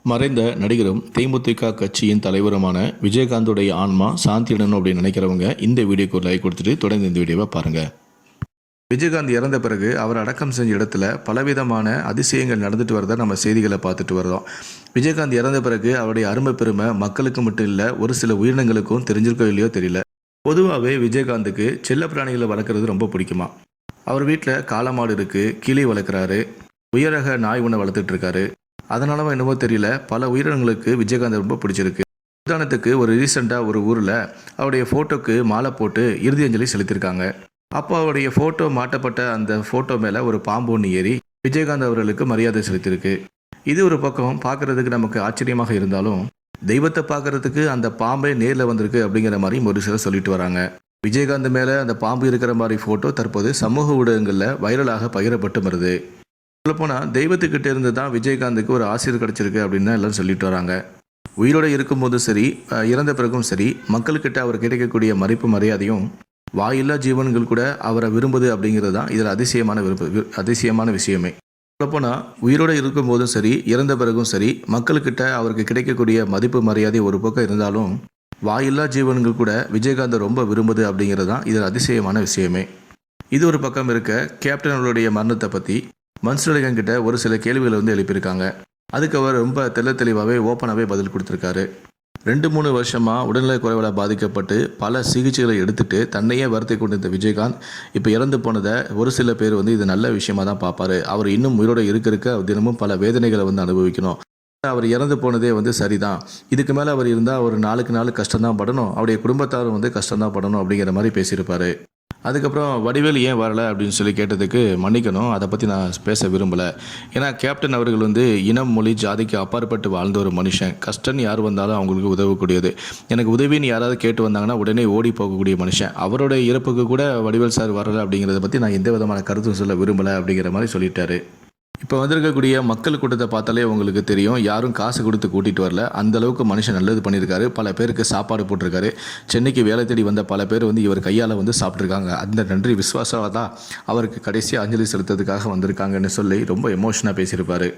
மறைந்த நடிகரும் தேமுதிக கட்சியின் தலைவருமான விஜயகாந்தோடைய ஆன்மா சாந்தியிடணும் அப்படின்னு நினைக்கிறவங்க இந்த வீடியோக்கு ஒரு லைக் கொடுத்துட்டு தொடர்ந்து இந்த வீடியோவை பாருங்க. விஜயகாந்த் இறந்த பிறகு அவர் அடக்கம் செஞ்ச இடத்துல பலவிதமான அதிசயங்கள் நடந்துட்டு வரதை நம்ம செய்திகளை பார்த்துட்டு வரோம். விஜயகாந்த் இறந்த பிறகு அவருடைய அருமை பெருமை மக்களுக்கு மட்டும் இல்லை, ஒரு சில உயிரினங்களுக்கும் தெரிஞ்சிருக்கோ இல்லையோ தெரியல. பொதுவாகவே விஜயகாந்துக்கு செல்ல பிராணிகளை வளர்க்குறது ரொம்ப பிடிக்குமா. அவர் வீட்டில் காளமாடு இருக்குது, கிளி வளர்க்குறாரு, உயரக நாய் ஒன்று வளர்த்துட்டு இருக்காரு. அதனால என்னவோ தெரியல, பல உயிரினங்களுக்கு விஜயகாந்த் ரொம்ப பிடிச்சிருக்கு. உதாரணத்துக்கு ஒரு ரீசெண்டாக ஒரு ஊரில் அவருடைய ஃபோட்டோக்கு மாலை போட்டு இறுதி அஞ்சலி செலுத்தியிருக்காங்க. அப்போ அவருடைய ஃபோட்டோ மாட்டப்பட்ட அந்த ஃபோட்டோ மேலே ஒரு பாம்பு ஒன்று ஏறி விஜயகாந்த் அவர்களுக்கு மரியாதை செலுத்தியிருக்கு. இது ஒரு பக்கம் பார்க்குறதுக்கு நமக்கு ஆச்சரியமாக இருந்தாலும், தெய்வத்தை பார்க்குறதுக்கு அந்த பாம்பே நேரில் வந்திருக்கு அப்படிங்கிற மாதிரி ஒரு சிலர் சொல்லிட்டு வராங்க. விஜயகாந்த் மேலே அந்த பாம்பு இருக்கிற மாதிரி ஃபோட்டோ தற்போது சமூக ஊடகங்களில் வைரலாக பகிரப்பட்டு வருது. சொல்லப்போனால் தெய்வத்துக்கிட்ட இருந்து தான் விஜயகாந்துக்கு ஒரு ஆசீர் கிடச்சிருக்கு அப்படின்னு தான் எல்லோரும் சொல்லிட்டு வராங்க. உயிரோடு இருக்கும்போதும் சரி, இறந்த பிறகும் சரி, மக்கள்கிட்ட அவர் கிடைக்கக்கூடிய மதிப்பு மரியாதையும் வாயில்லா ஜீவன்கள் கூட அவரை விரும்புது அப்படிங்கிறது தான் இதில் அதிசயமான விஷயமே. சொல்லப்போனால் உயிரோடு இருக்கும்போதும் சரி, இறந்த பிறகும் சரி, மக்கள்கிட்ட அவருக்கு கிடைக்கக்கூடிய மதிப்பு மரியாதை ஒரு பக்கம் இருந்தாலும் வாயில்லா ஜீவன்கள் கூட விஜயகாந்தை ரொம்ப விரும்புது அப்படிங்கிறது தான் இதில் அதிசயமான விஷயமே. இது ஒரு பக்கம் இருக்க, கேப்டன் அவருடைய மரணத்தை பற்றி மன்சூரலிங்கம் கிட்ட ஒரு சில கேள்விகளை எழுப்பியிருக்காங்க. அதுக்கு அவர் ரொம்ப தெளிவாகவே ஓப்பனாகவே பதில் கொடுத்துருக்காரு. 2-3 வருஷமாக உடல்நல குறைவால் பாதிக்கப்பட்டு பல சிகிச்சைகளை எடுத்துட்டு தன்னையே வருத்தி கொண்டிருந்த விஜயகாந்த் இப்போ இறந்து போனதை ஒரு சில பேர் இது நல்ல விஷயமா தான் பார்ப்பாரு. அவர் இன்னும் உயிரோடு இருக்க தினமும் பல வேதனைகளை அனுபவிக்கணும். அவர் இறந்து போனதே சரிதான். இதுக்கு மேலே அவர் இருந்தால் அவர் நாளுக்கு நாள் கஷ்டம்தான் படணும், அவருடைய குடும்பத்தாரும் கஷ்டம்தான் படணும் அப்படிங்கிற மாதிரி பேசியிருப்பார். அதுக்கப்புறம் வடிவேல் ஏன் வரலை அப்படின்னு சொல்லி கேட்டதுக்கு மன்னிக்கணும், அதை பற்றி நான் பேச விரும்பலை. ஏன்னா கேப்டன் அவர்கள் இனம் மொழி ஜாதிக்கு அப்பாற்பட்டு வாழ்ந்த ஒரு மனுஷன். கஷ்டம்னு யார் வந்தாலும் அவங்களுக்கு உதவக்கூடியது. எனக்கு உதவின்னு யாராவது கேட்டு வந்தாங்கன்னா உடனே ஓடி போகக்கூடிய மனுஷன். அவருடைய இறப்புக்கு கூட வடிவேல் சார் வரலை அப்படிங்கிறத பற்றி நான் எந்த விதமான கருத்தும் சொல்ல விரும்பலை அப்படிங்கிற மாதிரி சொல்லிட்டாரு. இப்போ வந்திருக்கக்கூடிய மக்கள் கூட்டத்தை பார்த்தாலே உங்களுக்கு தெரியும், யாரும் காசு கொடுத்து கூட்டிகிட்டு வரல. அந்தளவுக்கு மனுஷன் நல்லது பண்ணியிருக்காரு. பல பேருக்கு சாப்பாடு போட்டிருக்காரு. சென்னைக்கு வேலை தேடி வந்த பல பேர் இவர் கையால் சாப்பிட்ருக்காங்க. அந்த நன்றி விசுவாசாக தான் அவருக்கு கடைசியாக அஞ்சலி செலுத்துறதுக்காக வந்திருக்காங்கன்னு சொல்லி ரொம்ப எமோஷனாக பேசியிருப்பார்.